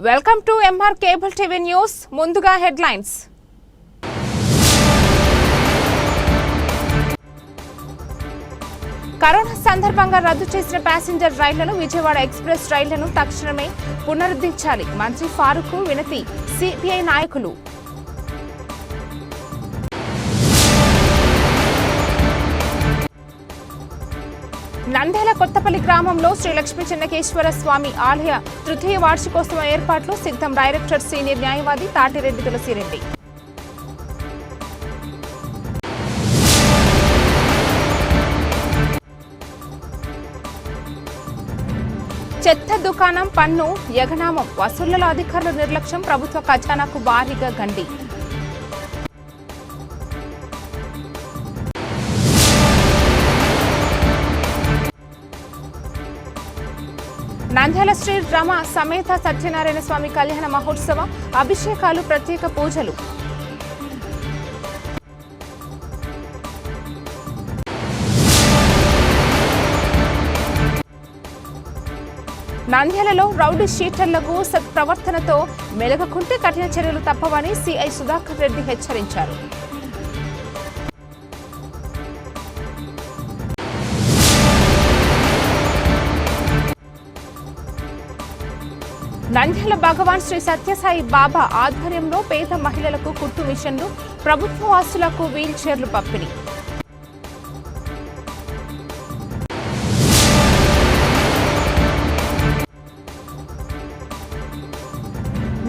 Welcome to M R cable TV news. ముందుగా headlines. Corona సందర్భంగా రద్దు చేసిన ప్యాసింజర్ రైళ్లను విజయవాడ ఎక్స్ప్రెస్ రైళ్లను తక్షణమే పునరుద్ధరించాలి. మంత్రి ఫారూక్ వినతి సిపిఐ నాయకులు. నంద్యాల కొత్తపల్లి గ్రామంలో శ్రీ లక్ష్మీ చెన్నకేశ్వర స్వామి ఆలయ తృతీయ వార్షికోత్సవ ఏర్పాట్లు సిద్ధం. డైరెక్టర్ సీనియర్ న్యాయవాది తాటిరెడ్డి తులసిరెడ్డి. చెత్త దుకాణం పన్ను ఎగనామం వసూళ్లలో అధికారుల నిర్లక్ష్యం ప్రభుత్వ ఖజానాకు భారీగా గండి. నంద్యాల శ్రీ రమ సమేత సత్యనారాయణ స్వామి కళ్యాణ మహోత్సవ అభిషేకాలు ప్రత్యేక పూజలు. నంద్యాలలో రౌడీ షీటర్లకు సత్ప్రవర్తనతో మెలగకుంటే కఠిన చర్యలు తప్పవని సిఐ సుధాకర్ రెడ్డి హెచ్చరించారు. నంద్యాల భగవాన్ శ్రీ సత్యసాయి బాబా ఆధ్వర్యంలో పేద మహిళలకు కుట్టు మిషన్లు, ప్రభుత్వ ఆస్తులకు వీల్ చైర్లు పంపిణీ.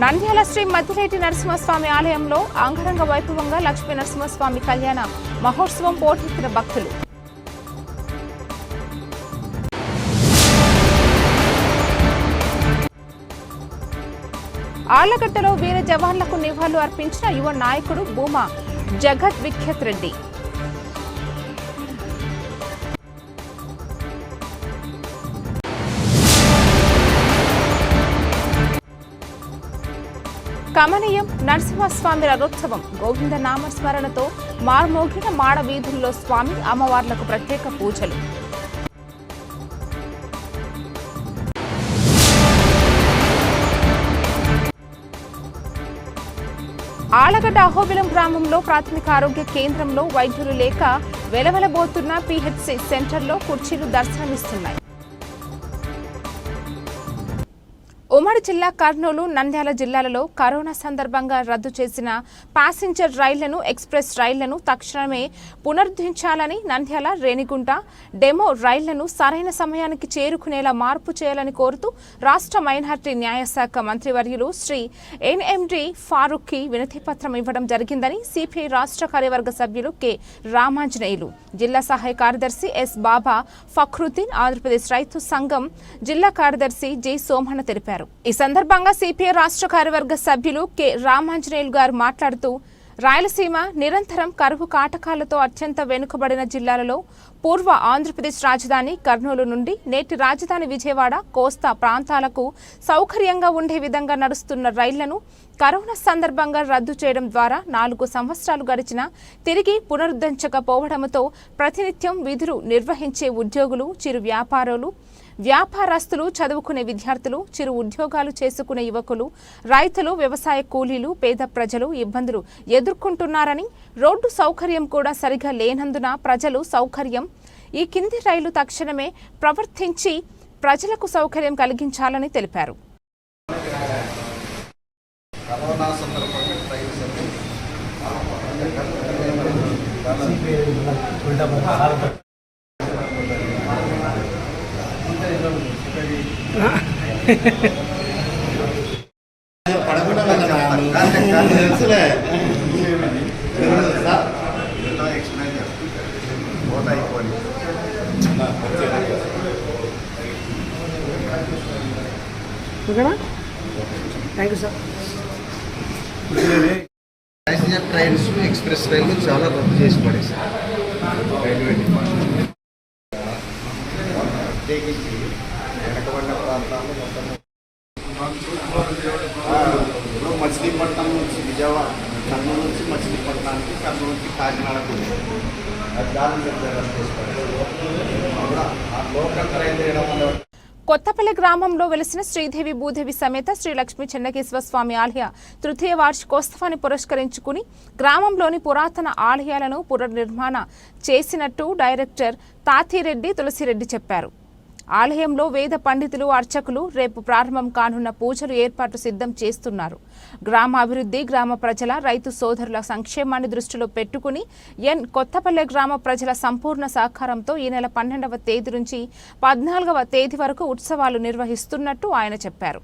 నంద్యాల శ్రీ మద్దిలేటి నరసింహస్వామి ఆలయంలో అంగరంగ వైభవంగా లక్ష్మీ నరసింహస్వామి కళ్యాణ మహోత్సవం పోటెత్తిన భక్తులు. ఆళ్లగడ్డలో వీర జవాన్లకు నివాళులు అర్పించిన యువ నాయకుడు భూమా జగత్ విఖ్యాత్ రెడ్డి. కమనీయం నరసింహస్వామి రథోత్సవం గోవింద నామస్మరణతో మార్మోగిన మాడ వీధుల్లో స్వామి అమ్మవార్లకు ప్రత్యేక పూజలు. ఆళ్లగడ్డ అహోబిలం గ్రామంలో ప్రాథమిక ఆరోగ్య కేంద్రంలో వైద్యులు లేక వెలవెలబోతున్న పిహెచ్సి సెంటర్లో కుర్చీలు దర్శనమిస్తున్నాయి. ఉమ్మడి జిల్లా కర్నూలు, నంద్యాల జిల్లాలలో కరోనా సందర్భంగా రద్దు చేసిన ప్యాసింజర్ రైళ్లను, ఎక్స్ప్రెస్ రైళ్లను తక్షణమే పునరుద్ధరించాలని, నంద్యాల రేణిగుంట డెమో రైళ్లను సరైన సమయానికి చేరుకునేలా మార్పు చేయాలని కోరుతూ రాష్ట్ర మైనార్టీ న్యాయశాఖ మంత్రివర్యులు శ్రీ ఎన్ఎండి ఫారూక్కి వినతిపత్రం ఇవ్వడం జరిగిందని సిపిఐ రాష్ట్ర కార్యవర్గ సభ్యులు కె రామాంజనేయులు, జిల్లా సహాయ కార్యదర్శి ఎస్ బాబా ఫఖ్రుద్దీన్, ఆంధ్రప్రదేశ్ రైతు సంఘం జిల్లా కార్యదర్శి జె సోమన్న తెలిపారు. ఈ సందర్భంగా సిపిఐ రాష్ట్ర కార్యవర్గ సభ్యులు కె రామాంజనేయులు గారు మాట్లాడుతూ, రాయలసీమ నిరంతరం కరువు కాటకాలతో అత్యంత వెనుకబడిన జిల్లాలలో పూర్వ ఆంధ్రప్రదేశ్ రాజధాని కర్నూలు నుండి నేటి రాజధాని విజయవాడ, కోస్తా ప్రాంతాలకు సౌకర్యంగా ఉండే విధంగా నడుస్తున్న రైళ్లను కరోనా సందర్భంగా రద్దు చేయడం ద్వారా 4 సంవత్సరాలు గడిచినా తిరిగి పునరుద్ధరించకపోవడంతో ప్రతినిత్యం విధులు నిర్వహించే ఉద్యోగులు, చిరు వ్యాపారస్తులు, చదువుకునే విద్యార్థులు, చిరు ఉద్యోగాలు చేసుకునే యువకులు, రైతులు, వ్యవసాయ కూలీలు, పేద ప్రజలు ఇబ్బందులు ఎదుర్కొంటున్నారని, రోడ్డు సౌకర్యం కూడా సరిగా లేనందున ప్రజలు సౌకర్యం ఈ కింది రైలు తక్షణమే ప్రవర్తించి ప్రజలకు సౌకర్యం కలిగించాలని తెలిపారు. ప్యాసింజర్ ట్రైన్స్, ఎక్స్ప్రెస్ రైళ్లు చాలా రద్దు చేసి పడేసారు. ప్రత్యేకించి వెనకబడిన ప్రాంతాల్లో మొత్తం మచిలీపట్నం నుంచి విజయవాడ, కర్నూలు నుంచి మచిలీపట్నానికి, కర్నూలు నుంచి కాకినాడకు దారులు రద్దు చేసి పడేసారు. లోకల్ ట్రైన్ చేయడం వల్ల కొత్తపల్లి గ్రామంలో వెలిసిన శ్రీదేవి భూదేవి సమేత శ్రీ లక్ష్మీ చెన్నకేశ్వర స్వామి ఆలయ తృతీయ వార్షికోత్సవాన్ని పురస్కరించుకుని గ్రామంలోని పురాతన ఆలయాలను పునర్నిర్మాణ చేసినట్టు డైరెక్టర్ తాతిరెడ్డి తులసిరెడ్డి చెప్పారు. ఆలయంలో వేద పండితులు, అర్చకులు రేపు ప్రారంభం కానున్న పూజలు ఏర్పాటు సిద్ధం చేస్తున్నారు. గ్రామాభివృద్ధి, గ్రామ ప్రజల, రైతు సోదరుల సంక్షేమాన్ని దృష్టిలో పెట్టుకుని కొత్తపల్లె గ్రామ ప్రజల సంపూర్ణ సహకారంతో ఈ నెల 12వ తేదీ నుంచి 14వ తేదీ వరకు ఉత్సవాలు నిర్వహిస్తున్నట్టు ఆయన చెప్పారు.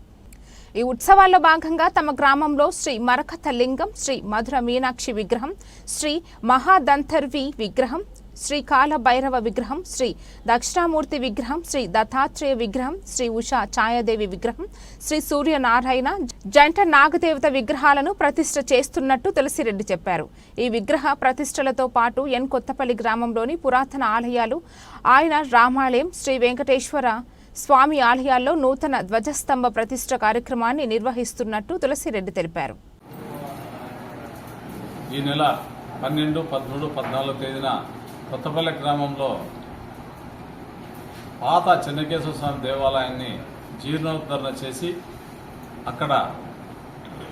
ఈ ఉత్సవాల్లో భాగంగా తమ గ్రామంలో శ్రీ మరకత లింగం, శ్రీ మధుర మీనాక్షి విగ్రహం, శ్రీ మహాదంతర్వి విగ్రహం, శ్రీ కాల భైరవ విగ్రహం, శ్రీ దక్షిణామూర్తి విగ్రహం, శ్రీ దత్తాత్రేయ విగ్రహం, శ్రీ ఉషా ఛాయాదేవి విగ్రహం, శ్రీ సూర్యనారాయణ జంట నాగదేవత విగ్రహాలను ప్రతిష్ఠ చేస్తున్నట్టు తులసిరెడ్డి చెప్పారు. ఈ విగ్రహ ప్రతిష్టలతో పాటు కొత్తపల్లి గ్రామంలోని పురాతన ఆలయాలు, ఆయన రామాలయం, శ్రీ వెంకటేశ్వర స్వామి ఆలయాల్లో నూతన ధ్వజస్తంభ ప్రతిష్ఠ కార్యక్రమాన్ని నిర్వహిస్తున్నట్టు తులసిరెడ్డి తెలిపారు. ఈ నెల 12, 13, 14 తేదీన కొత్తపల్లి గ్రామంలో పాత చెన్నకేశ్వర స్వామి దేవాలయాన్ని జీర్ణోద్ధరణ చేసి అక్కడ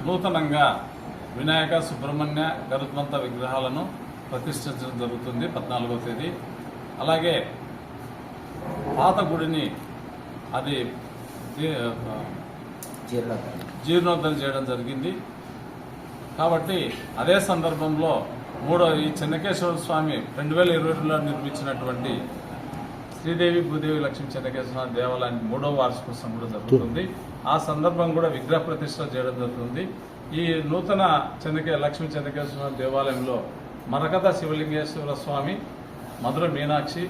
నూతనంగా వినాయక, సుబ్రహ్మణ్య, గరుత్మంత విగ్రహాలను ప్రతిష్ఠించడం జరుగుతుంది 14వ తేదీ. అలాగే పాత గుడిని అది జీర్ణోద్ధరణ చేయడం జరిగింది. కాబట్టి అదే సందర్భంలో ఈ చెన్నకేశ్వర స్వామి 2022లో నిర్మించినటువంటి శ్రీదేవి భూదేవి లక్ష్మీ చెన్నకేశ్వర స్వామి దేవాలయానికి 3వ వార్షికోత్సవం కూడా జరుగుతుంది. ఆ సందర్భం కూడా విగ్రహ ప్రతిష్ఠ చేయడం జరుగుతుంది. ఈ నూతన లక్ష్మీ చెన్నకేశ్వర స్వామి దేవాలయంలో మరకత శివలింగేశ్వర స్వామి, మధుర మీనాక్షి,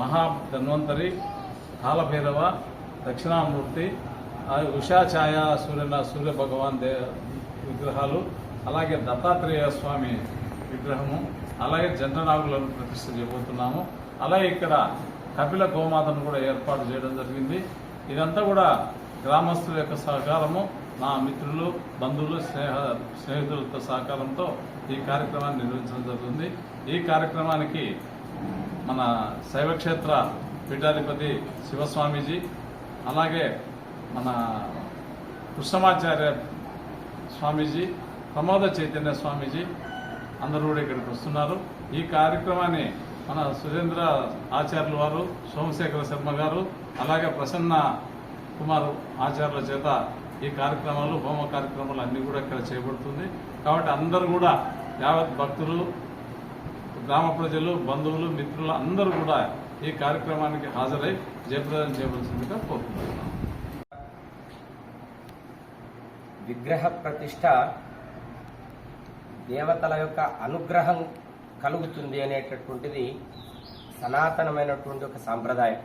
మహాధన్వంతరి, కాలభైరవ, దక్షిణామూర్తి, ఉషా ఛాయ సూర్య భగవాన్ విగ్రహాలు, అలాగే దత్తాత్రేయ స్వామి విగ్రహము, అలాగే జంటనాగులను ప్రతిష్ఠ చేయబోతున్నాము. అలాగే ఇక్కడ కపిల గోమాతను కూడా ఏర్పాటు చేయడం జరిగింది. ఇదంతా కూడా గ్రామస్తుల యొక్క సహకారము, నా మిత్రులు, బంధువులు, స్నేహితులతో సహకారంతో ఈ కార్యక్రమాన్ని నిర్వహించడం జరుగుతుంది. ఈ కార్యక్రమానికి మన శైవక్షేత్ర పీఠాధిపతి శివస్వామీజీ, అలాగే మన కృష్ణమాచార్య స్వామీజీ, ప్రమోద చైతన్య స్వామీజీ అందరూ కూడా ఇక్కడికి వస్తున్నారు. ఈ కార్యక్రమాన్ని మన సురేంద్ర ఆచార్యుల వారు, సోమశేఖర శర్మ గారు, అలాగే ప్రసన్న కుమార్ ఆచార్యుల చేత ఈ కార్యక్రమాలు, హోమ కార్యక్రమాలు అన్నీ కూడా ఇక్కడ చేయబడుతుంది. కాబట్టి అందరూ కూడా యావత్ భక్తులు, గ్రామ ప్రజలు, బంధువులు, మిత్రులు అందరూ కూడా ఈ కార్యక్రమానికి హాజరై జయప్రదం చేయవలసిందిగా కోరుకుంటున్నాను. విగ్రహ ప్రతిష్ట దేవతల యొక్క అనుగ్రహం కలుగుతుంది అనేటటువంటిది సనాతనమైనటువంటి ఒక సాంప్రదాయం.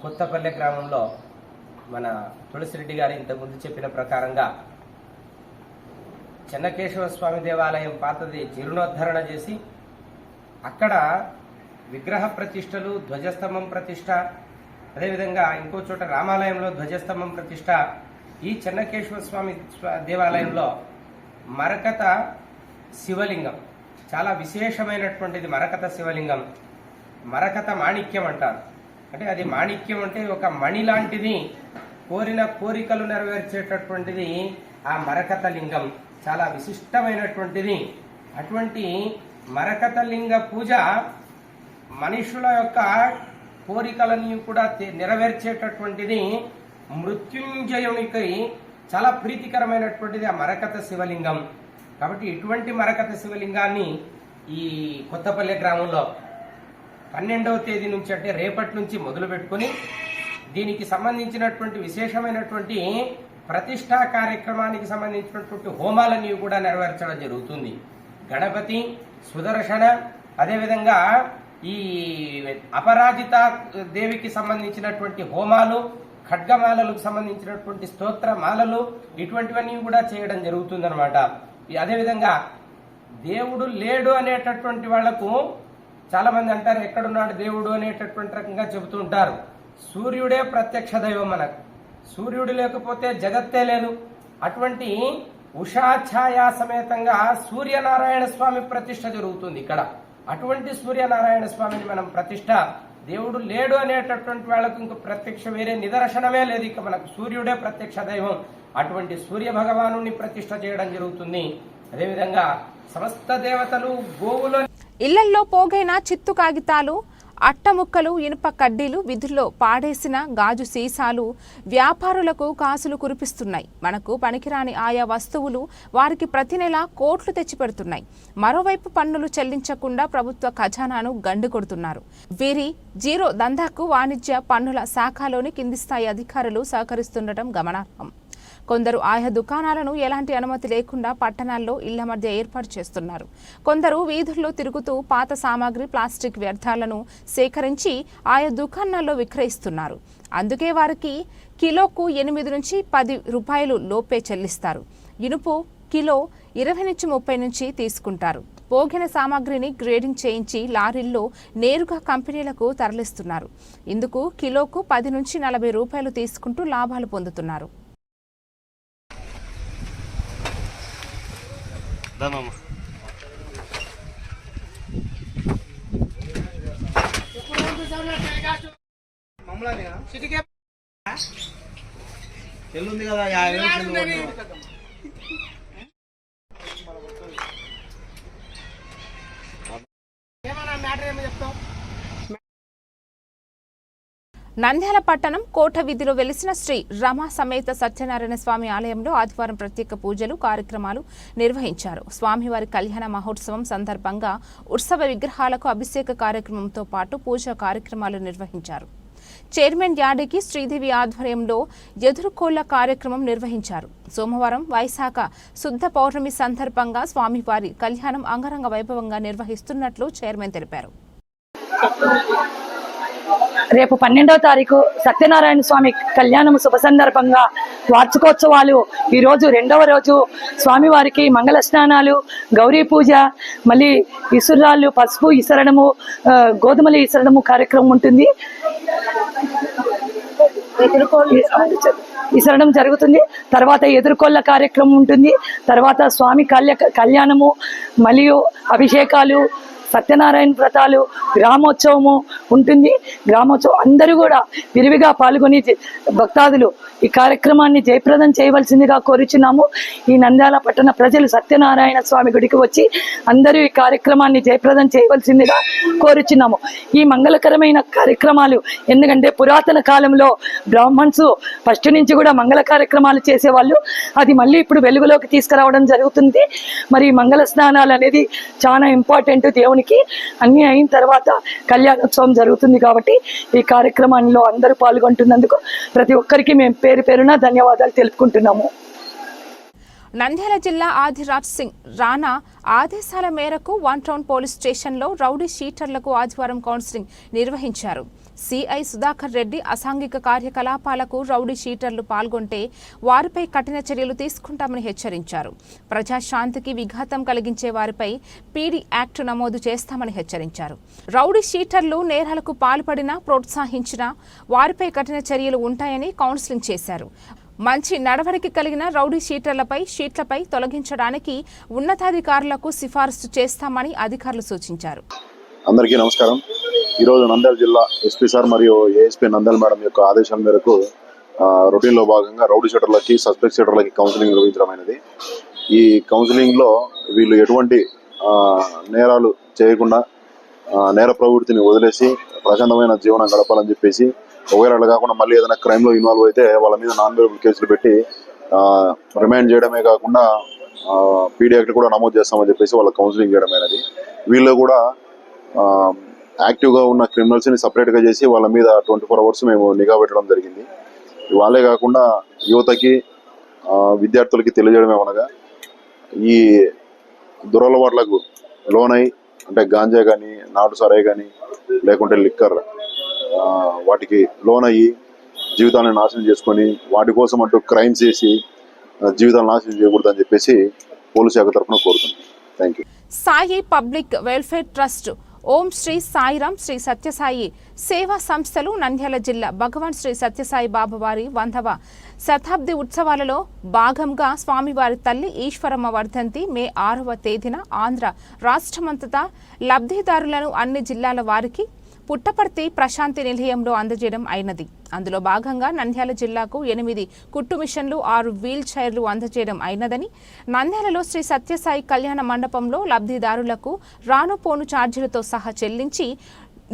కొత్తపల్లె గ్రామంలో మన తులసిరెడ్డి గారు ఇంతకుముందు చెప్పిన ప్రకారంగా చెన్నకేశవ స్వామి దేవాలయం పాతది జీర్ణోద్ధరణ చేసి అక్కడ విగ్రహ ప్రతిష్టలు, ధ్వజస్తంభం ప్రతిష్ట, అదేవిధంగా ఇంకో చోట రామాలయంలో ధ్వజస్తంభం ప్రతిష్ట, ఈ చెన్నకేశ్వర స్వామి దేవాలయంలో మరకత శివలింగం, చాలా విశేషమైనటువంటిది మరకత శివలింగం. మరకత మాణిక్యం అంటారు. అంటే అది మాణిక్యం అంటే ఒక మణి లాంటిది, కోరిన కోరికలు నెరవేర్చేటటువంటిది ఆ మరకత లింగం, చాలా విశిష్టమైనటువంటిది. అటువంటి మరకత లింగ పూజ మనుషుల యొక్క కోరికలని కూడా నెరవేర్చేటటువంటిది. మృత్యుంజయునికి చాలా ప్రీతికరమైనటువంటిది ఆ మరకత శివలింగం. కాబట్టి ఇటువంటి మరకత శివలింగాన్ని ఈ కొత్తపల్లె గ్రామంలో 12వ తేదీ నుంచి, అంటే రేపటి నుంచి మొదలు పెట్టుకుని దీనికి సంబంధించినటువంటి విశేషమైనటువంటి ప్రతిష్టా కార్యక్రమానికి సంబంధించినటువంటి హోమాలని కూడా నెరవేర్చడం జరుగుతుంది. గణపతి, సుదర్శన, అదేవిధంగా ఈ అపరాజిత దేవికి సంబంధించినటువంటి హోమాలు, ఖడ్గమాలలకు సంబంధించినటువంటి స్తోత్ర మాలలు, ఇటువంటివన్నీ కూడా చేయడం జరుగుతుందన్నమాట. అదేవిధంగా దేవుడు లేడు అనేటటువంటి వాళ్లకు చాలా మంది అంటారు, ఎక్కడున్నాడు దేవుడు అనేటటువంటి రకంగా చెబుతూ ఉంటారు. సూర్యుడే ప్రత్యక్ష దైవం మనకు. సూర్యుడు లేకపోతే జగత్తే లేదు. అటువంటి ఉషా ఛాయా సమేతంగా సూర్యనారాయణ స్వామి ప్రతిష్ఠ జరుగుతుంది ఇక్కడ. అటువంటి సూర్యనారాయణ స్వామిని మనం ప్రతిష్ఠ దేవుడు లేడు అనేటటువంటి వాళ్ళకు ఇంక ప్రత్యక్ష వేరే నిదర్శనమే లేదు. ఇక మనకు సూర్యుడే ప్రత్యక్ష దైవం. అటువంటి సూర్య భగవాను ప్రతిష్ఠ చేయడం జరుగుతుంది. అదేవిధంగా సమస్త దేవతలు గోవులో ఇళ్లల్లో పోగైన చిత్తు కాగితాలు, అట్టముక్కలు, ఇనుప కడ్డీలు, విధుల్లో పాడేసిన గాజు సీసాలు వ్యాపారులకు కాసులు కురిపిస్తున్నాయి. మనకు పనికిరాని ఆయా వస్తువులు వారికి ప్రతి నెల కోట్లు తెచ్చిపెడుతున్నాయి. మరోవైపు పన్నులు చెల్లించకుండా ప్రభుత్వ ఖజానాను గండి కొడుతున్నారు. వీరి జీరో దందాకు వాణిజ్య పన్నుల శాఖలోని కింది స్థాయి అధికారులు సహకరిస్తుండటం గమనార్హం. కొందరు ఆయా దుకాణాలను ఎలాంటి అనుమతి లేకుండా పట్టణాల్లో ఇళ్ల మధ్య ఏర్పాటు చేస్తున్నారు. కొందరు వీధుల్లో తిరుగుతూ పాత సామాగ్రి, ప్లాస్టిక్ వ్యర్థాలను సేకరించి ఆయా దుకాణాల్లో విక్రయిస్తున్నారు. అందుకే వారికి కిలోకు 8 నుంచి 10 రూపాయలు లోపే చెల్లిస్తారు. ఇనుపు కిలో 20 నుంచి 30 నుంచి తీసుకుంటారు. పోగిన సామాగ్రిని గ్రేడింగ్ చేయించి లారీల్లో నేరుగా కంపెనీలకు తరలిస్తున్నారు. ఇందుకు కిలోకు 10 నుంచి 40 రూపాయలు తీసుకుంటూ లాభాలు పొందుతున్నారు. చెల్లుంది కదా 50,000 నంద్యాల పట్టణం కోట వీధిలో వెలిసిన శ్రీ రమా సమేత సత్యనారాయణ స్వామి ఆలయంలో ఆదివారం ప్రత్యేక పూజలు, కార్యక్రమాలు నిర్వహించారు. స్వామివారి కళ్యాణ మహోత్సవం సందర్భంగా ఉత్సవ విగ్రహాలకు అభిషేక కార్యక్రమంతో పాటు పూజా కార్యక్రమాలు నిర్వహించారు. చైర్మన్ యాడికి శ్రీదేవి ఆధ్వర్యంలో ఎదురుకోళ్ల కార్యక్రమం నిర్వహించారు. సోమవారం వైశాఖ శుద్ధ పౌర్ణమి సందర్భంగా స్వామివారి కళ్యాణం అంగరంగ వైభవంగా నిర్వహిస్తున్నట్లు చైర్మన్ తెలిపారు. రేపు 12వ తారీఖు సత్యనారాయణ స్వామి కళ్యాణం శుభ సందర్భంగా వార్షికోత్సవాలు. ఈరోజు 2వ రోజు స్వామివారికి మంగళ స్నానాలు, గౌరీ పూజ, మళ్ళీ ఇసురాళ్ళు, పసుపు ఇసరడము, గోధుమలు ఇసరడము కార్యక్రమం ఉంటుంది. ఇసరడం జరుగుతుంది. తర్వాత ఎదుర్కొల్ల కార్యక్రమం ఉంటుంది. తర్వాత స్వామి కళ్యాణము, మరియు అభిషేకాలు, సత్యనారాయణ వ్రతాలు, గ్రామోత్సవము ఉంటుంది. గ్రామోత్సవం అందరూ కూడా విరివిగా పాల్గొని భక్తాదులు ఈ కార్యక్రమాన్ని జయప్రదం చేయవలసిందిగా కోరుచున్నాము. ఈ నంద్యాల పట్టణ ప్రజలు సత్యనారాయణ స్వామి గుడికి వచ్చి అందరూ ఈ కార్యక్రమాన్ని జయప్రదం చేయవలసిందిగా కోరుచున్నాము. ఈ మంగళకరమైన కార్యక్రమాలు ఎందుకంటే పురాతన కాలంలో బ్రాహ్మణ్స్ ఫస్ట్ నుంచి కూడా మంగళ కార్యక్రమాలు చేసేవాళ్ళు. అది మళ్ళీ ఇప్పుడు వెలుగులోకి తీసుకురావడం జరుగుతుంది. మరి మంగళ స్నానాలు అనేది చాలా ఇంపార్టెంట్. దేవునికి అన్ని అయిన తర్వాత కళ్యాణోత్సవం జరుగుతుంది. కాబట్టి ఈ కార్యక్రమంలో అందరూ పాల్గొంటున్నందుకు ప్రతి ఒక్కరికి మేము పేరు పేరున ధన్యవాదాలు తెలుపుకుంటున్నాము. నంద్యాల జిల్లా ఆదిరాజ్ సింగ్ రాణా ఆదేశాల మేరకు 1 టౌన్ పోలీస్ స్టేషన్లో రౌడీ షీటర్లకు ఆదివారం కౌన్సిలింగ్ నిర్వహించారు. సిఐ సుధాకర్ రెడ్డి అసాంఘిక కార్యకలాపాలకు రౌడీ షీటర్లు పాల్గొంటే వారిపై కఠిన చర్యలు తీసుకుంటామని హెచ్చరించారు. ప్రజాశాంతికి విఘాతం కలిగించే వారిపై పీడీ యాక్ట్ నమోదు చేస్తామని హెచ్చరించారు. రౌడీ షీటర్లు నేరాలకు పాల్పడినా, ప్రోత్సహించినా వారిపై కఠిన చర్యలు ఉంటాయని కౌన్సిలింగ్ చేశారు. మంచి నడవడికి కలిగిన రౌడీ షీట్లపై తొలగించడానికి ఉన్నతాధికారులకు సిఫారసు చేస్తామని అధికారులు సూచించారు. అందరికీ నమస్కారం. ఈరోజు నంద్యాల జిల్లా ఎస్పీ సార్ మరియు ఏఎస్పీ నంద్యాల మేడం యొక్క ఆదేశాల మేరకు రొటీన్లో భాగంగా రౌడీ షీటర్లకి, సస్పెక్ట్ షీటర్లకి కౌన్సిలింగ్ నిర్వహించడమైనది. ఈ కౌన్సిలింగ్లో వీళ్ళు ఎటువంటి నేరాలు చేయకుండా నేర ప్రవృత్తిని వదిలేసి ప్రశాంతమైన జీవనం గడపాలని చెప్పేసి, ఒకవేళ అలా కాకుండా మళ్ళీ ఏదైనా క్రైమ్లో ఇన్వాల్వ్ అయితే వాళ్ళ మీద నాన్ బెయిలబుల్ కేసులు పెట్టి రిమాండ్ చేయడమే కాకుండా పీడీ యాక్ట్ కూడా నమోదు చేస్తామని చెప్పేసి వాళ్ళ కౌన్సిలింగ్ చేయడమైనది. వీళ్ళు కూడా యాక్టివ్గా ఉన్న క్రిమినల్స్ని సపరేట్గా చేసి వాళ్ళ మీద 24 hours మేము నిఘా పెట్టడం జరిగింది. వాళ్ళే కాకుండా యువతకి, విద్యార్థులకి తెలియజేయడమేమనగా ఈ దురలవాట్లకు లోనై, అంటే గాంజా కానీ, నాటు సరాయి కానీ, లేకుంటే లిక్కర్, వాటికి లోనయ్యి జీవితాలను నాశనం చేసుకొని వాటి కోసం అంటూ క్రైమ్ చేసి జీవితాలను నాశనం చేయకూడదని చెప్పేసి పోలీసు శాఖ తరఫున కోరుతున్నాం. Thank you. Sai public welfare trust, Om Shri Sairam Shri Sathya Sai సేవా సంస్థలు నంద్యాల జిల్లా భగవాన్ శ్రీ సత్యసాయి బాబావారి 100వ శతాబ్ది ఉత్సవాలలో భాగంగా స్వామివారి తల్లి ఈశ్వరమ్మ వర్ధంతి మే 6వ తేదీన ఆంధ్ర రాష్ట్రమంతటా లబ్ధిదారులను అన్ని జిల్లాల వారికి పుట్టపర్తి ప్రశాంతి నిలయంలో అందజేయడం అయినది. అందులో భాగంగా నంద్యాల జిల్లాకు 8 కుట్టు మిషన్లు 6 వీల్ చైర్లు అందజేయడం అయినదని, నంద్యాలలో శ్రీ సత్యసాయి కళ్యాణ మండపంలో లబ్ధిదారులకు రాను పోను ఛార్జీలతో సహా చెల్లించి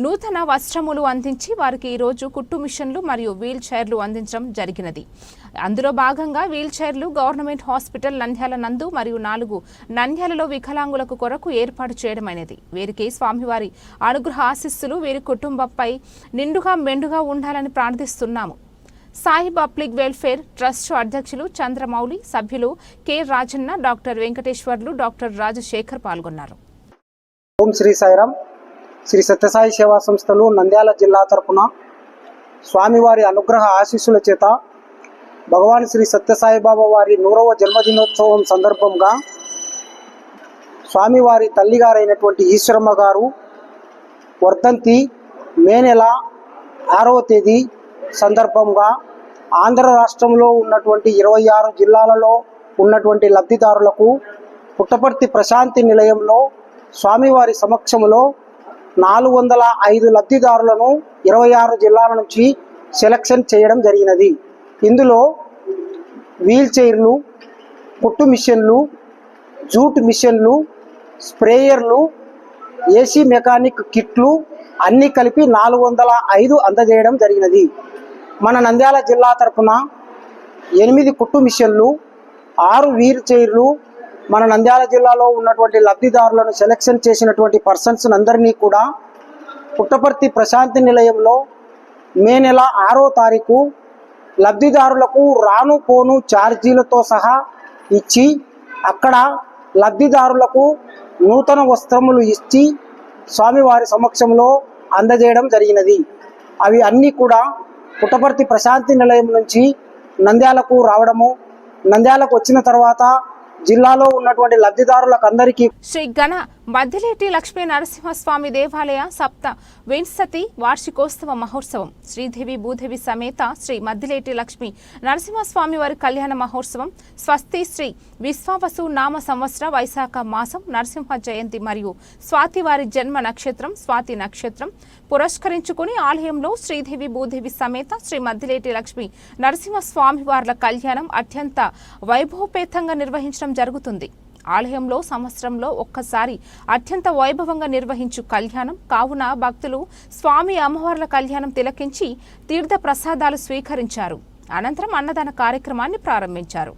నూతన వస్త్రములు అందించి వారికి ఈరోజు కుట్టు మిషన్లు మరియు వీల్ చైర్లు అందించడం జరిగినది. అందులో భాగంగా వీల్ చైర్లు గవర్నమెంట్ హాస్పిటల్ నంద్యాల నందు మరియు 4 నంద్యాలలో వికలాంగులకు కొరకు ఏర్పాటు చేయడమైనది. వీరికి స్వామివారి అనుగ్రహ ఆశీస్సులు వీరి కుటుంబంపై నిండుగా మెండుగా ఉండాలని ప్రార్థిస్తున్నాము. సాయి పబ్లిక్ వెల్ఫేర్ ట్రస్ట్ అధ్యక్షులు చంద్రమౌళి, సభ్యులు K Rajanna, doctor Venkateswarlu, doctor Rajasekhar పాల్గొన్నారు. ఓం శ్రీ సాయిరామ్. శ్రీ సత్యసాయి సేవా సంస్థలు నంద్యాల జిల్లా తరపున స్వామివారి అనుగ్రహ ఆశీస్సుల చేత భగవాన్ శ్రీ సత్యసాయి బాబా వారి 100వ జన్మదినోత్సవం సందర్భంగా స్వామివారి తల్లిగారైనటువంటి ఈశ్వరమ్మ గారు వర్ధంతి మే నెల 6వ తేదీ సందర్భంగా ఆంధ్ర రాష్ట్రంలో ఉన్నటువంటి 26 జిల్లాలలో ఉన్నటువంటి లబ్ధిదారులకు పుట్టపర్తి ప్రశాంతి నిలయంలో స్వామివారి సమక్షంలో 405 లబ్ధిదారులను 26 జిల్లాల నుంచి సెలక్షన్ చేయడం జరిగినది. ఇందులో వీల్ చైర్లు, కుట్టు మిషన్లు, జూట్ మిషన్లు, స్ప్రేయర్లు, ఏసీ మెకానిక్ కిట్లు అన్నీ కలిపి 405 అందజేయడం జరిగినది. మన నంద్యాల జిల్లా తరపున 8 కుట్టు మిషన్లు, 6 వీల్ చైర్లు, మన నంద్యాల జిల్లాలో ఉన్నటువంటి లబ్ధిదారులను సెలెక్షన్ చేసినటువంటి పర్సన్స్ అందరినీ కూడా పుట్టపర్తి ప్రశాంతి నిలయంలో మే నెల 6వ తారీఖు లబ్ధిదారులకు రాను పోను ఛార్జీలతో సహా ఇచ్చి అక్కడ లబ్ధిదారులకు నూతన వస్త్రములు ఇచ్చి స్వామివారి సమక్షంలో అందజేయడం జరిగినది. అవి అన్నీ కూడా పుట్టపర్తి ప్రశాంతి నిలయం నుంచి నంద్యాలకు రావడము, నంద్యాలకు వచ్చిన తర్వాత జిల్లాలో ఉన్నటువంటి లబ్ధిదారులకు అందరికీ శ్రీ గణ మద్దిలేటి లక్ష్మీ నరసింహస్వామి దేవాలయ సప్త వింశతి వార్షికోత్సవ మహోత్సవం శ్రీదేవి భూదేవి సమేత శ్రీ మద్దిలేటి లక్ష్మీ నరసింహస్వామి వారి కళ్యాణ మహోత్సవం స్వస్తి శ్రీ విశ్వావసు నామ సంవత్సర వైశాఖ మాసం నరసింహ జయంతి మరియు స్వాతి వారి జన్మ నక్షత్రం స్వాతి నక్షత్రం పురస్కరించుకుని ఆలయంలో శ్రీదేవి భూదేవి సమేత శ్రీ మద్దిలేటి లక్ష్మీ నరసింహస్వామి వార్ల కళ్యాణం అత్యంత వైభవపేతంగా నిర్వహించడం జరుగుతుంది. ఆలయంలో సంవత్సరంలో ఒక్కసారి అత్యంత వైభవంగా నిర్వహించు కళ్యాణం కావున భక్తులు స్వామి అమ్మవార్ల కళ్యాణం తిలకించి తీర్థ ప్రసాదాలు స్వీకరించారు. అనంతరం అన్నదాన కార్యక్రమాన్ని ప్రారంభించారు.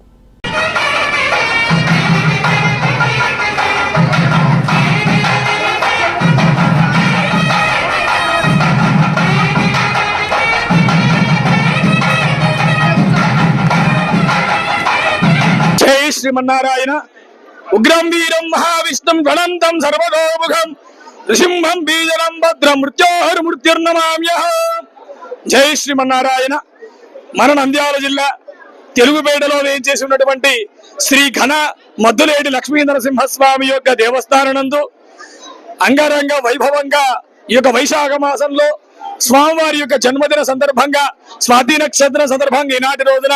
జై శ్రీమన్నారాయణ. ఉగ్రం వీరం మహావిష్ణుం గణంతం సర్వతోముఖం నృసింహం బీజనం భద్రం మృత్యోర్నమామ్యః. జై శ్రీమన్నారాయణ. మన నంద్యాల జిల్లా తెలుగుపేటలో వేయించేసి ఉన్నటువంటి శ్రీ ఘన మద్దులేటి లక్ష్మీ నరసింహస్వామి యొక్క దేవస్థానం నందు అంగరంగ వైభవంగా ఈ యొక్క వైశాఖ మాసంలో స్వామివారి యొక్క జన్మదిన సందర్భంగా స్వాతి నక్షత్రం సందర్భంగా ఈనాటి రోజున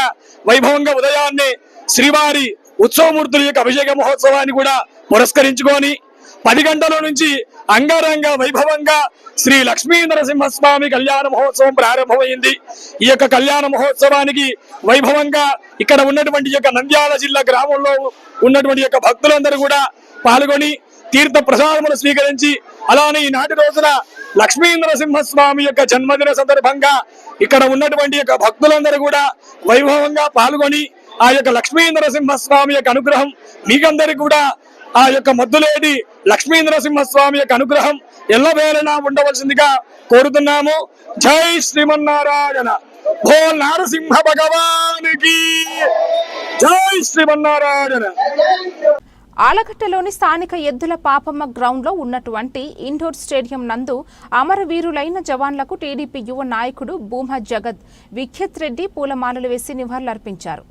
వైభవంగా ఉదయాన్నే శ్రీవారి ఉత్సవమూర్తుల యొక్క అభిషేక మహోత్సవాన్ని కూడా పురస్కరించుకొని 10 గంటల నుంచి అంగరంగ వైభవంగా శ్రీ లక్ష్మీ నరసింహస్వామి కళ్యాణ మహోత్సవం ప్రారంభమైంది. ఈ యొక్క కళ్యాణ మహోత్సవానికి వైభవంగా ఇక్కడ ఉన్నటువంటి యొక్క నంద్యాల జిల్లా గ్రామంలో ఉన్నటువంటి యొక్క భక్తులందరూ కూడా పాల్గొని తీర్థ ప్రసాదములు స్వీకరించి అలానే ఈనాటి రోజున లక్ష్మీ నరసింహస్వామి యొక్క జన్మదిన సందర్భంగా ఇక్కడ ఉన్నటువంటి యొక్క భక్తులందరూ కూడా వైభవంగా పాల్గొని ఆ యొక్క లక్ష్మీ నరసింహస్వామి యొక్క అనుగ్రహం మీకందరికీ కూడా ఆ యొక్క మద్దులేటి లక్ష్మీ నరసింహస్వామి యొక్క అనుగ్రహం ఎల్లవేళలా ఉండవలసిందిగా కోరుతున్నాము. జై శ్రీమన్నారాయణ. భోల్ నారసింహ భగవానికి జై శ్రీమన్నారాయణ. ఆలగట్టలోని స్థానిక ఎద్దుల పాపమ్మ గ్రౌండ్లో ఉన్నటువంటి ఇండోర్ స్టేడియం నందు అమరవీరులైన జవాన్లకు టీడీపీ యువ నాయకుడు భూమా జగత్ విఖ్యత్ రెడ్డి పూలమాలలు వేసి నివాళులర్పించారు.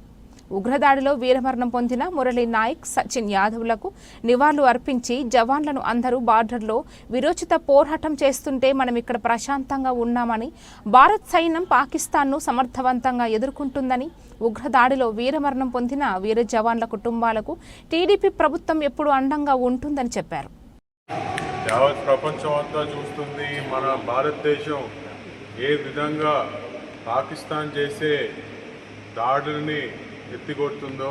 ఉగ్రదాడిలో వీరమరణం పొందిన మురళీ నాయక్, సచిన్ యాదవ్లకు నివాళులు అర్పించి జవాన్లను అందరూ బార్డర్లో విరోచిత పోరాటం చేస్తుంటే మనం ఇక్కడ ప్రశాంతంగా ఉన్నామని, భారత్ సైన్యం పాకిస్తాన్ను సమర్థవంతంగా ఎదుర్కొంటుందని, ఉగ్రదాడిలో వీరమరణం పొందిన వీర జవాన్ల కుటుంబాలకు టీడీపీ ప్రభుత్వం ఎప్పుడూ అండంగా ఉంటుందని చెప్పారు. యావత్ ప్రపంచం అంతా చూస్తుంది మన భారతదేశం ఏ విధంగా పాకిస్తాన్ చేసే దాడుల్ని ఎత్తికొడుతుందో.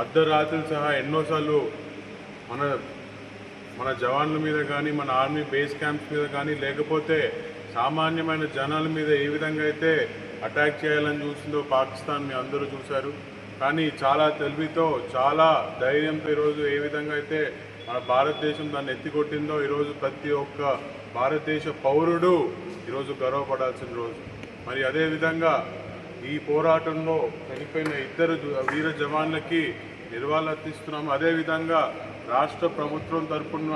అర్ధరాత్రులు సహా ఎన్నోసార్లు మన జవాన్ల మీద కానీ, మన ఆర్మీ బేస్ క్యాంప్స్ మీద కానీ, లేకపోతే సామాన్యమైన జనాల మీద ఏ విధంగా అయితే అటాక్ చేయాలని చూసిందో పాకిస్తాన్ మీ అందరూ చూశారు. కానీ చాలా తెలివితో, చాలా ధైర్యంతో ఈరోజు ఏ విధంగా అయితే మన భారతదేశం దాన్ని ఎత్తికొట్టిందో ఈరోజు ప్రతి ఒక్క భారతదేశ పౌరుడు ఈరోజు గర్వపడాల్సిన రోజు. మరి అదేవిధంగా ఈ పోరాటంలో చనిపోయిన 2 వీర జవాన్లకి నివాళులర్పిస్తున్నాము. అదేవిధంగా రాష్ట్ర ప్రభుత్వం తరఫున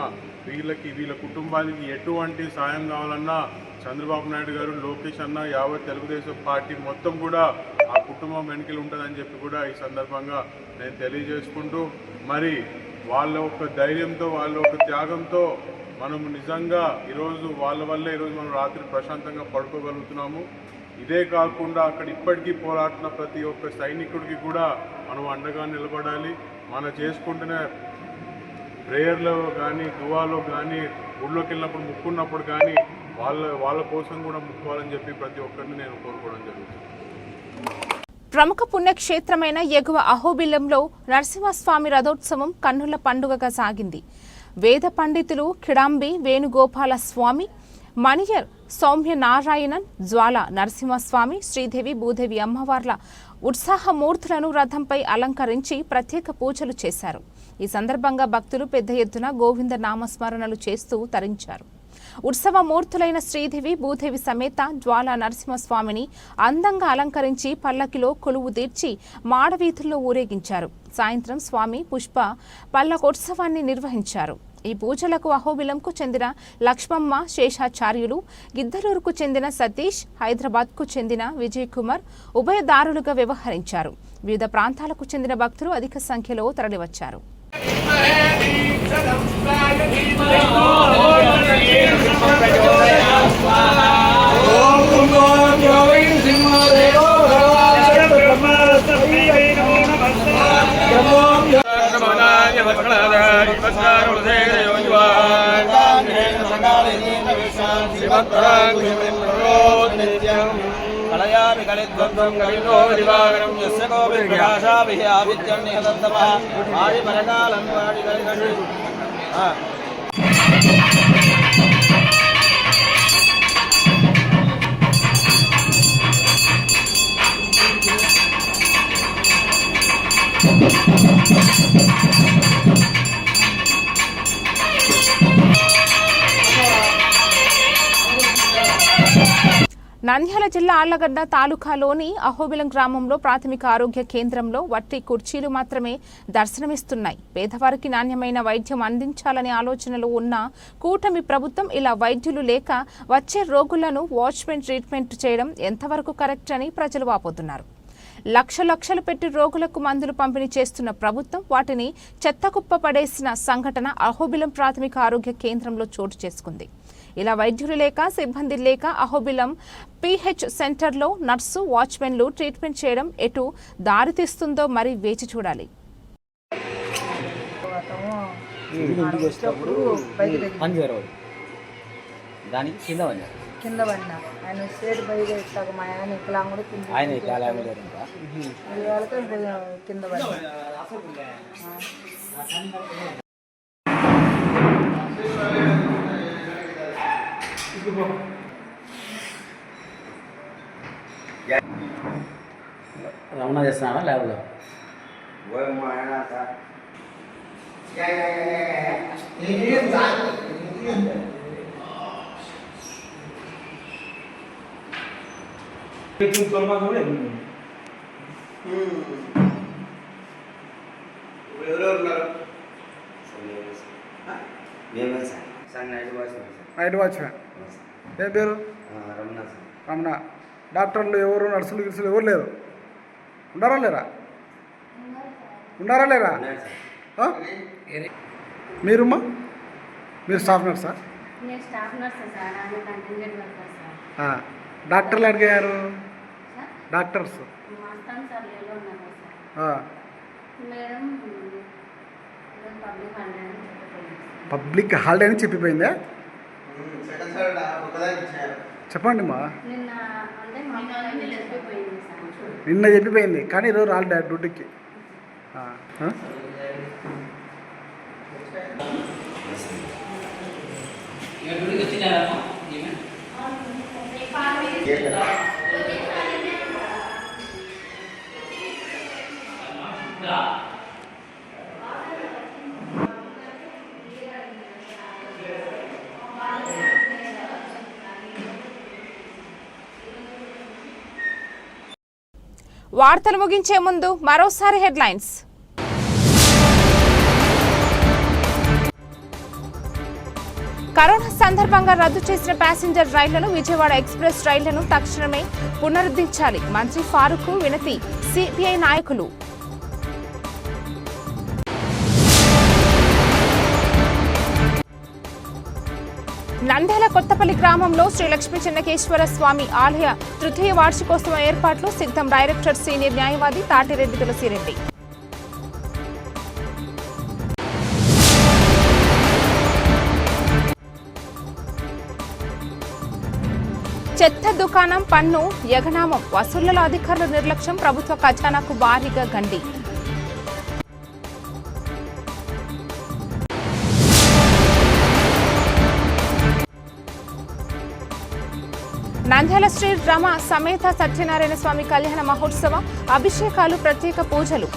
వీళ్ళ కుటుంబానికి ఎటువంటి సాయం కావాలన్నా చంద్రబాబు నాయుడు గారు, లోకేష్ అన్న, యావత్ తెలుగుదేశం పార్టీ మొత్తం కూడా ఆ కుటుంబం వెనుకలు ఉంటుందని చెప్పి కూడా ఈ సందర్భంగా నేను తెలియజేసుకుంటూ, మరి వాళ్ళ ఒక ధైర్యంతో, వాళ్ళ ఒక త్యాగంతో మనం నిజంగా ఈరోజు వాళ్ళ వల్లే ఈరోజు మనం రాత్రి ప్రశాంతంగా పడుకోగలుగుతున్నాము. ఇదే కాకుండా అక్కడ ఇప్పటికీ పోరాడుతున్న ప్రతి ఒక్క సైనికుడికి కూడా మనం అండగా నిలబడాలి. మనం చేసుకుంటున్న ప్రేయర్లో కానీ, దువాలో కానీ, ఊళ్ళోకి వెళ్ళినప్పుడు ముక్కున్నప్పుడు కానీ వాళ్ళ కోసం కూడా ముక్కోవాలని చెప్పి ప్రతి ఒక్కరిని నేను కోరుకోవడం జరుగుతుంది. ప్రముఖ పుణ్యక్షేత్రమైన ఎగువ అహోబిలంలో నరసింహస్వామి రథోత్సవం కన్నుల పండుగగా సాగింది. వేద పండితులు కిడాంబి వేణుగోపాల స్వామి, మణియర్ సౌమ్యనారాయణన్, జ్వాల నరసింహస్వామి, శ్రీదేవి భూదేవి అమ్మవార్ల ఉత్సాహమూర్తులను రథంపై అలంకరించి ప్రత్యేక పూజలు చేశారు. ఈ సందర్భంగా భక్తులు పెద్ద ఎత్తున గోవింద నామస్మరణలు చేస్తూ తరించారు. ఉత్సవమూర్తులైన శ్రీదేవి భూదేవి సమేత జ్వాల నరసింహస్వామిని అందంగా అలంకరించి పల్లకిలో కొలువు తీర్చి మాడవీధుల్లో ఊరేగించారు. సాయంత్రం స్వామి పుష్ప పల్లకోత్సవాన్ని నిర్వహించారు. ఈ పూజలకు అహోబిలంకు చెందిన లక్ష్మమ్మ శేషాచార్యులు, గిద్దలూరుకు చెందిన సతీష్, హైదరాబాద్కు చెందిన విజయ్ కుమార్ ఉభయదారులుగా వ్యవహరించారు. వివిధ ప్రాంతాలకు చెందిన భక్తులు అధిక సంఖ్యలో తరలివచ్చారు. కళయామి కలిద్వంద్వం కవిలో దివాకరం యస్య కోవిద్భాషాభిః ఆవిద్యం నిహతంతమః ఆది పరకాలం వాడి కలిగండి. నంద్యాల జిల్లా ఆళ్లగడ్డ తాలూకాలోని అహోబిలం గ్రామంలో ప్రాథమిక ఆరోగ్య కేంద్రంలో వట్టి కుర్చీలు మాత్రమే దర్శనమిస్తున్నాయి. పేదవారికి నాణ్యమైన వైద్యం అందించాలనే ఆలోచనలో ఉన్న కూటమి ప్రభుత్వం ఇలా వైద్యులు లేక వచ్చే రోగులను వాచ్మెన్ ట్రీట్మెంట్ చేయడం ఎంతవరకు కరెక్ట్ అని ప్రజలు వాపోతున్నారు. లక్షలు పెట్టి రోగులకు మందులు పంపిణీ చేస్తున్న ప్రభుత్వం వాటిని చెత్తకుప్ప పడేసిన సంఘటన అహోబిలం ప్రాథమిక ఆరోగ్య కేంద్రంలో చోటు చేసుకుంది. ఇలా వైద్యులు లేక, సిబ్బంది లేక అహోబిలం PH సెంటర్లో నర్సు, వాచ్మెన్లు ట్రీట్మెంట్ చేయడం ఎటు దారితీస్తుందో మరి వేచి చూడాలి. కింద పడినా ఆయన స్టేట్ బయట ఇస్తాక మా ఆయన వికలాంగుడు కింద పడినా రమణ చేస్తున్నాడా లేకపోతే నైట్ వాచ్మెన్. ఏ పేరు? రమణ. డాక్టర్లు ఎవరు, నర్సులు గిర్సులు ఎవరు లేరు? ఉన్నారా లేరా? మీరుమ్మా? మీరు స్టాఫ్ నర్సా? డాక్టర్లు అడిగారు? డాక్టర్స్ మేడం పబ్లిక్ హాలిడే అని చెప్పిపోయిందా? సెకండ్ సార్ ఒకదానికి ఇచ్చారు. చెప్పండి మా. నిన్న అంటే మా అమ్మాయి చెప్పిపోయింది సార్. నిన్న చెప్పిపోయింది కానీ ఈరోజు రాలే డ్యూటీకి. వార్తలు ముగించే ముందు మరోసారి హెడ్లైన్స్. కరోనా సందర్భంగా రద్దు చేసిన ప్యాసింజర్ రైళ్లను విజయవాడ ఎక్స్ప్రెస్ రైళ్లను తక్షణమే పునరుద్ధరించాలి. మంత్రి ఫారూక్ వినతి సిపిఐ నాయకులు. నంద్యాల కొత్తపల్లి గ్రామంలో శ్రీ లక్ష్మీ చెన్నకేశ్వర స్వామి ఆలయ తృతీయ వార్షికోత్సవ ఏర్పాట్లు సిద్ధం. డైరెక్టర్ సీనియర్ న్యాయవాది తాటిరెడ్డి తులసిరెడ్డి. చెత్త దుకాణం పన్ను యగనామం వసూళ్లలో అధికారుల నిర్లక్ష్యం, ప్రభుత్వ ఖజానాకు భారీగా గండి. నంద్యాల శ్రీ రమ సమేత సత్యనారాయణ స్వామి కళ్యాణ మహోత్సవ అభిషేకాలు, ప్రత్యేక పూజలు.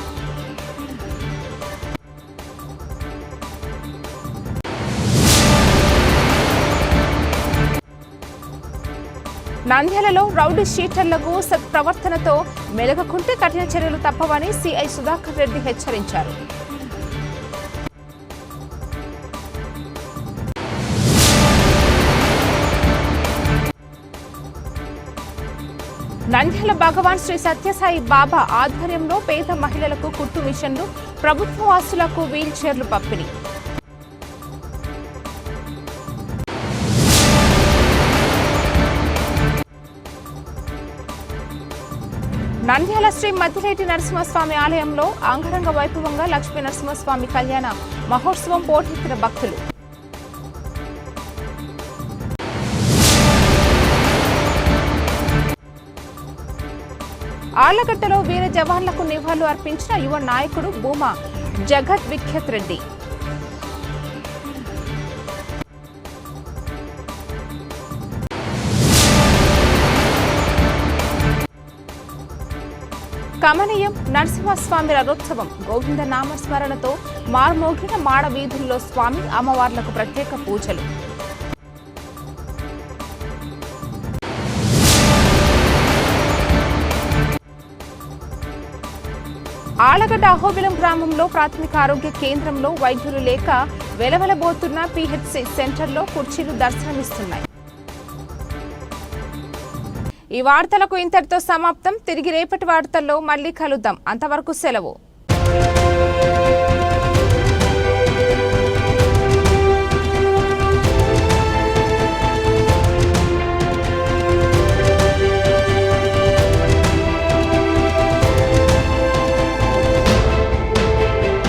నంద్యాలలో రౌడీ షీటర్లకు సత్ప్రవర్తనతో మెలగకుంటే కఠిన చర్యలు తప్పవని సిఐ సుధాకర్ రెడ్డి హెచ్చరించారు. నంద్యాల భగవాన్ శ్రీ సత్యసాయి బాబా ఆధ్వర్యంలో పేద మహిళలకు కుట్టు మిషన్లు, ప్రభుత్వ ఆస్తులకు వీల్ చైర్లు పంపిణీ. నంద్యాల శ్రీ మద్దిలేటి నరసింహస్వామి ఆలయంలో అంగరంగ వైభవంగా లక్ష్మీ నరసింహస్వామి కళ్యాణ మహోత్సవం పోటెత్తిన భక్తులు. ఆళ్లగడ్డలో వీర జవాన్లకు నివాళులు అర్పించిన యువ నాయకుడు భూమా జగత్ విఖ్యాత్ రెడ్డి. కమనీయం నరసింహస్వామి రథోత్సవం గోవింద నామస్మరణతో మార్మోగిన మాడ వీధుల్లో స్వామి అమ్మవార్లకు ప్రత్యేక పూజలు. ఆళ్లగడ్డ అహోబిలం గ్రామంలో ప్రాథమిక ఆరోగ్య కేంద్రంలో వైద్యులు లేక వెలవెలబోతున్న పిహెచ్సి సెంటర్లో కుర్చీలు దర్శనమిస్తున్నాయి. ఈ వార్తలకు ఇంతటితో సమాప్తం. తిరిగి రేపటి వార్తల్లో మళ్లీ కలుద్దాం. అంతవరకు సెలవు.